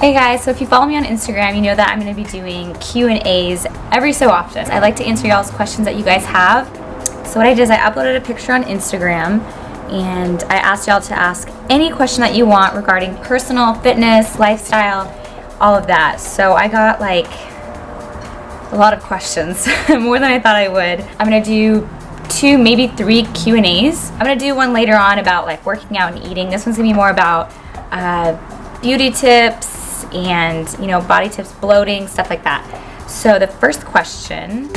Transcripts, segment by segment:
Hey guys, so if you follow me on Instagram, you know that I'm going to be doing Q&As every so often. I like to answer y'all's questions that you guys have. So what I did is I uploaded a picture on Instagram and I asked y'all to ask any question that you want regarding personal, fitness, lifestyle, all of that. So I got like a lot of questions, more than I thought I would. I'm going to do 2, maybe 3 Q&As. I'm going to do one later on about like working out and eating. This one's going to be more about beauty tips and, you know, body tips, bloating, stuff like that. So the first question,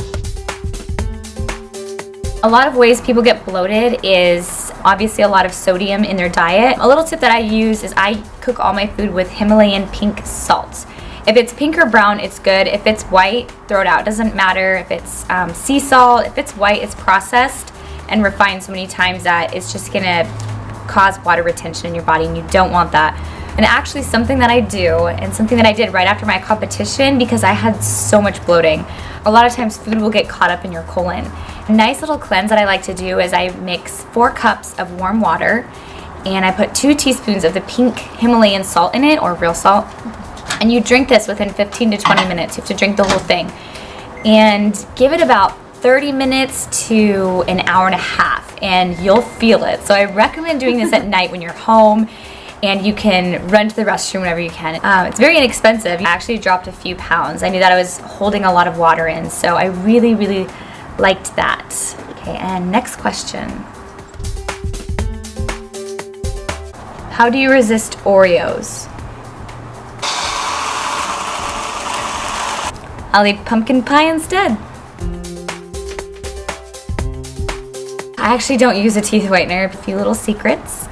a lot of ways people get bloated is obviously a lot of sodium in their diet. A little tip that I use is I cook all my food with Himalayan pink salt. If it's pink or brown, it's good. If it's white, throw it out. It doesn't matter if it's sea salt. If it's white, it's processed and refined so many times that it's just gonna cause water retention in your body, and you don't want that. And actually something that I do, and something that I did right after my competition because I had so much bloating, a lot of times food will get caught up in your colon. A nice little cleanse that I like to do is I mix 4 cups of warm water and I put 2 teaspoons of the pink Himalayan salt in it, or real salt, and you drink this within 15 to 20 minutes. You have to drink the whole thing and give it about 30 minutes to an hour and a half and you'll feel it. So I recommend doing this at night when you're home and you can run to the restroom whenever you can. It's very inexpensive. I actually dropped a few pounds. I knew that I was holding a lot of water in, so I really, really liked that. Okay, and next question. How do you resist Oreos? I'll eat pumpkin pie instead. I actually don't use a teeth whitener. A few little secrets.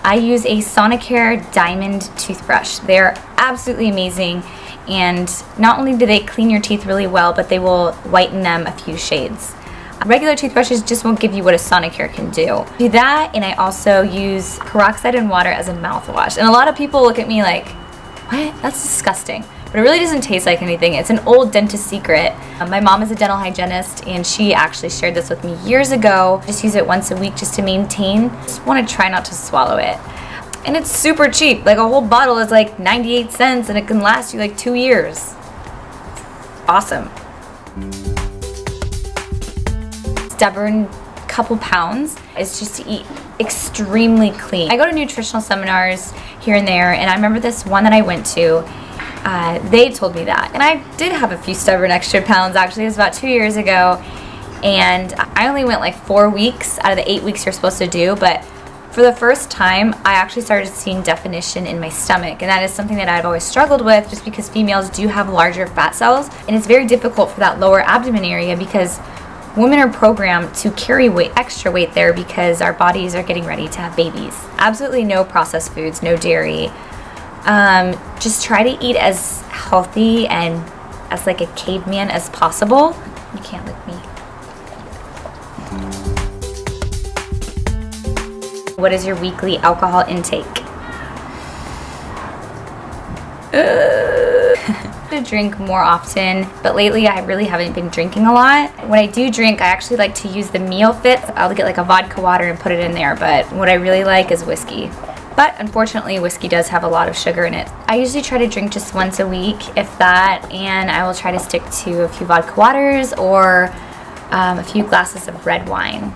I use a Sonicare Diamond toothbrush. They're absolutely amazing, and not only do they clean your teeth really well, but they will whiten them a few shades. Regular toothbrushes just won't give you what a Sonicare can do. Do that, and I also use peroxide and water as a mouthwash. And a lot of people look at me like, what? That's disgusting. But it really doesn't taste like anything. It's an old dentist secret. My mom is a dental hygienist and she actually shared this with me years ago. Just use it once a week just to maintain. Just want to try not to swallow it. And it's super cheap. Like a whole bottle is like 98 cents and it can last you like 2 years. Awesome. Stubborn couple pounds is just to eat extremely clean. I go to nutritional seminars here and there, and I remember this one that I went to. They told me that, and I did have a few stubborn extra pounds. Actually, it was about 2 years ago, and I only went like 4 weeks out of the 8 weeks you're supposed to do, but for the first time I actually started seeing definition in my stomach, and that is something that I've always struggled with just because females do have larger fat cells, and it's very difficult for that lower abdomen area because women are programmed to carry extra weight there because our bodies are getting ready to have babies. Absolutely no processed foods, no dairy. Just try to eat as healthy and as like a caveman as possible. You can't lick me. What is your weekly alcohol intake? To drink more often, but lately I really haven't been drinking a lot. When I do drink, I actually like to use the meal fit. I'll get like a vodka water and put it in there, but what I really like is whiskey. But unfortunately, whiskey does have a lot of sugar in it. I usually try to drink just once a week, if that, and I will try to stick to a few vodka waters or a few glasses of red wine.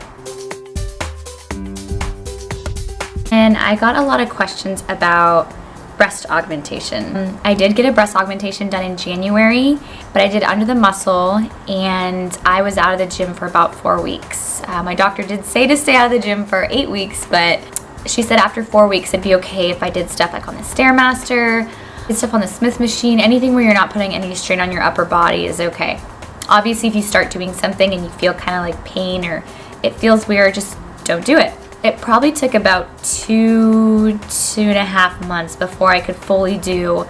And I got a lot of questions about breast augmentation. I did get a breast augmentation done in January, but I did under the muscle, and I was out of the gym for about 4 weeks. My doctor did say to stay out of the gym for 8 weeks, but she said after 4 weeks it'd be okay if I did stuff like on the Stairmaster, did stuff on the Smith machine, anything where you're not putting any strain on your upper body is okay. Obviously, if you start doing something and you feel kind of like pain or it feels weird, just don't do it. It probably took about 2.5 months before I could fully do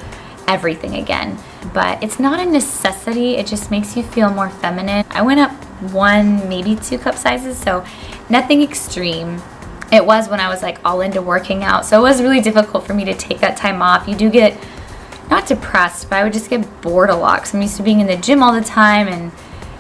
everything again. But it's not a necessity, it just makes you feel more feminine. I went up 1, maybe 2 cup sizes, so nothing extreme. It was when I was like all into working out, so it was really difficult for me to take that time off. You do get, not depressed, but I would just get bored a lot because I'm used to being in the gym all the time, and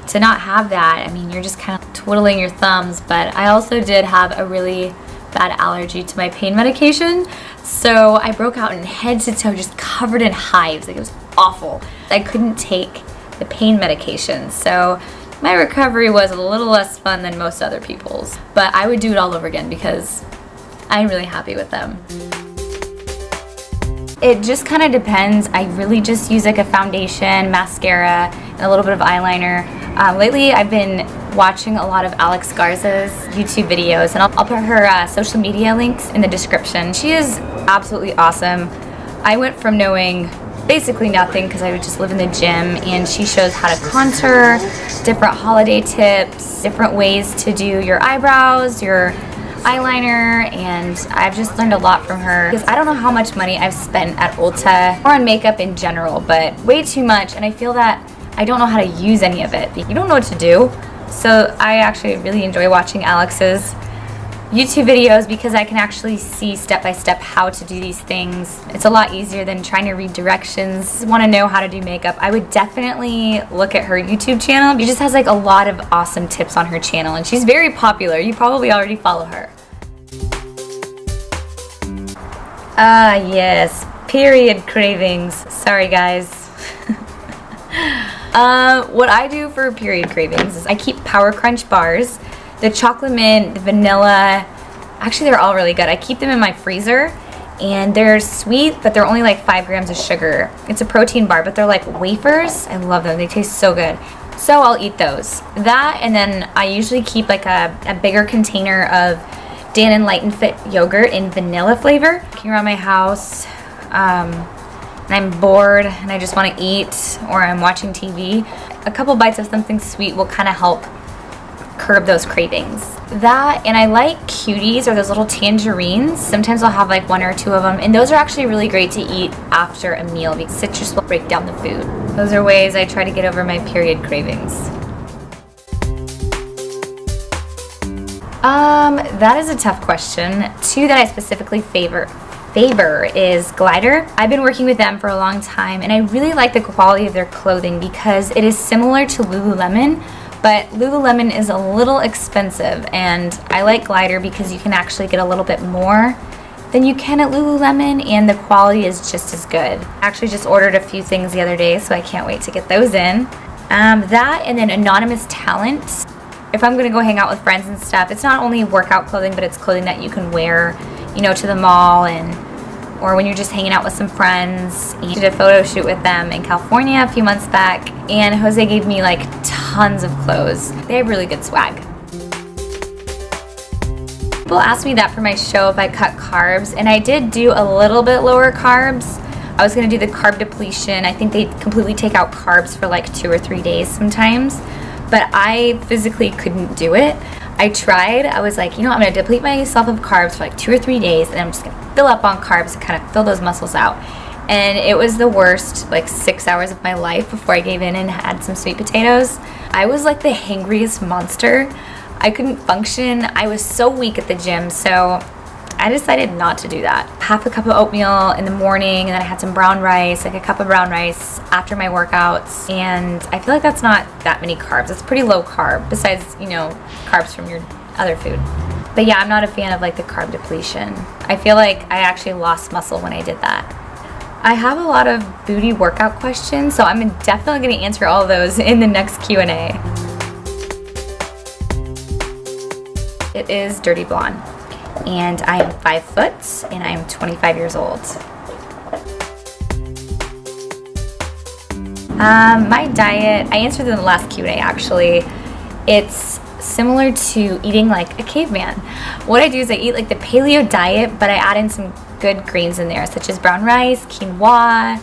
to not have that, I mean, you're just kind of twiddling your thumbs. But I also did have a really bad allergy to my pain medication. So I broke out in head to toe, just covered in hives. Like, it was awful. I couldn't take the pain medication. So my recovery was a little less fun than most other people's. But I would do it all over again because I'm really happy with them. It just kind of depends. I really just use like a foundation, mascara, and a little bit of eyeliner. Lately, I've been watching a lot of Alex Garza's YouTube videos, and I'll put her social media links in the description. She is absolutely awesome. I went from knowing basically nothing because I would just live in the gym, and she shows how to contour, different holiday tips, different ways to do your eyebrows, your eyeliner, and I've just learned a lot from her because I don't know how much money I've spent at Ulta or on makeup in general, but way too much, and I feel that I don't know how to use any of it. You don't know what to do. So I actually really enjoy watching Alex's YouTube videos because I can actually see step by step how to do these things. It's a lot easier than trying to read directions. Want to know how to do makeup, I would definitely look at her YouTube channel. She just has like a lot of awesome tips on her channel, and she's very popular. You probably already follow her. Yes, period cravings. Sorry guys. What I do for period cravings is I keep Power Crunch bars, the chocolate mint, the vanilla. Actually, they're all really good. I keep them in my freezer, and they're sweet, but they're only like 5 grams of sugar. It's a protein bar, but they're like wafers. I love them. They taste so good. So I'll eat those. That, and then I usually keep like a bigger container of Dan & Light and Fit yogurt in vanilla flavor. Walking around my house, and I'm bored and I just want to eat, or I'm watching TV, a couple bites of something sweet will kind of help curb those cravings. That, and I like cuties, or those little tangerines. Sometimes I'll have like 1 or 2 of them, and those are actually really great to eat after a meal because citrus will break down the food. Those are ways I try to get over my period cravings. That is a tough question. 2 that I specifically favor is Glider. I've been working with them for a long time, and I really like the quality of their clothing because it is similar to Lululemon, but Lululemon is a little expensive, and I like Glider because you can actually get a little bit more than you can at Lululemon, and the quality is just as good. I actually just ordered a few things the other day, so I can't wait to get those in. That, and then Anonymous Talent. If I'm gonna go hang out with friends and stuff, it's not only workout clothing, but it's clothing that you can wear, you know, to the mall, or when you're just hanging out with some friends. I did a photo shoot with them in California a few months back, and Jose gave me like tons of clothes. They have really good swag. People ask me that for my show if I cut carbs, and I did do a little bit lower carbs. I was gonna do the carb depletion. I think they completely take out carbs for like 2 or 3 days sometimes, but I physically couldn't do it. I tried. I was like, you know, I'm gonna deplete myself of carbs for like 2 or 3 days, and I'm just gonna fill up on carbs and kind of fill those muscles out. And it was the worst like 6 hours of my life before I gave in and had some sweet potatoes. I was like the hangriest monster. I couldn't function. I was so weak at the gym, so I decided not to do that. Half a cup of oatmeal in the morning, and then I had some brown rice, like a cup of brown rice after my workouts, and I feel like that's not that many carbs. It's pretty low carb, besides, you know, carbs from your other food. But yeah, I'm not a fan of like the carb depletion. I feel like I actually lost muscle when I did that. I have a lot of booty workout questions, so I'm definitely gonna answer all of those in the next Q&A. It is Dirty Blonde, and I am 5 foot, and I am 25 years old. My diet, I answered in the last Q&A actually. It's similar to eating like a caveman. What I do is I eat like the paleo diet, but I add in some good grains in there, such as brown rice, quinoa,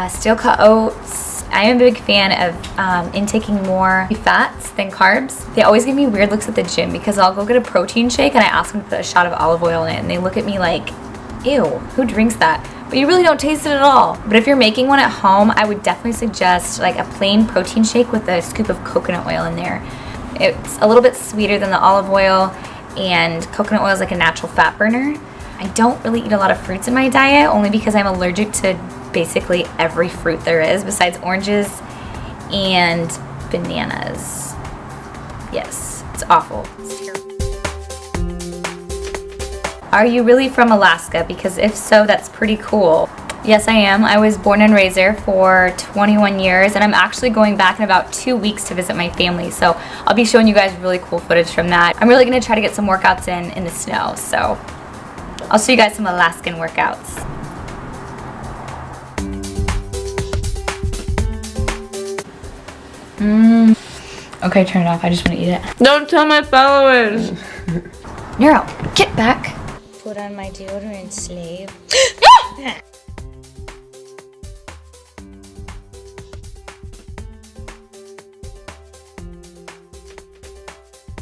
steel cut oats. I am a big fan of intaking more fats than carbs. They always give me weird looks at the gym because I'll go get a protein shake and I ask them to put a shot of olive oil in it, and they look at me like, ew, who drinks that? But you really don't taste it at all. But if you're making one at home, I would definitely suggest like a plain protein shake with a scoop of coconut oil in there. It's a little bit sweeter than the olive oil, and coconut oil is like a natural fat burner. I don't really eat a lot of fruits in my diet, only because I'm allergic to basically every fruit there is besides oranges and bananas. Yes, it's awful. It's terrible. are you really from Alaska? Because if so, that's pretty cool. Yes, I am. I was born and raised there for 21 years, and I'm actually going back in about 2 weeks to visit my family. So I'll be showing you guys really cool footage from that. I'm really gonna try to get some workouts in the snow. So I'll show you guys some Alaskan workouts. Okay, turn it off. I just want to eat it. Don't tell my followers. Nero, get back. Put on my deodorant sleeve.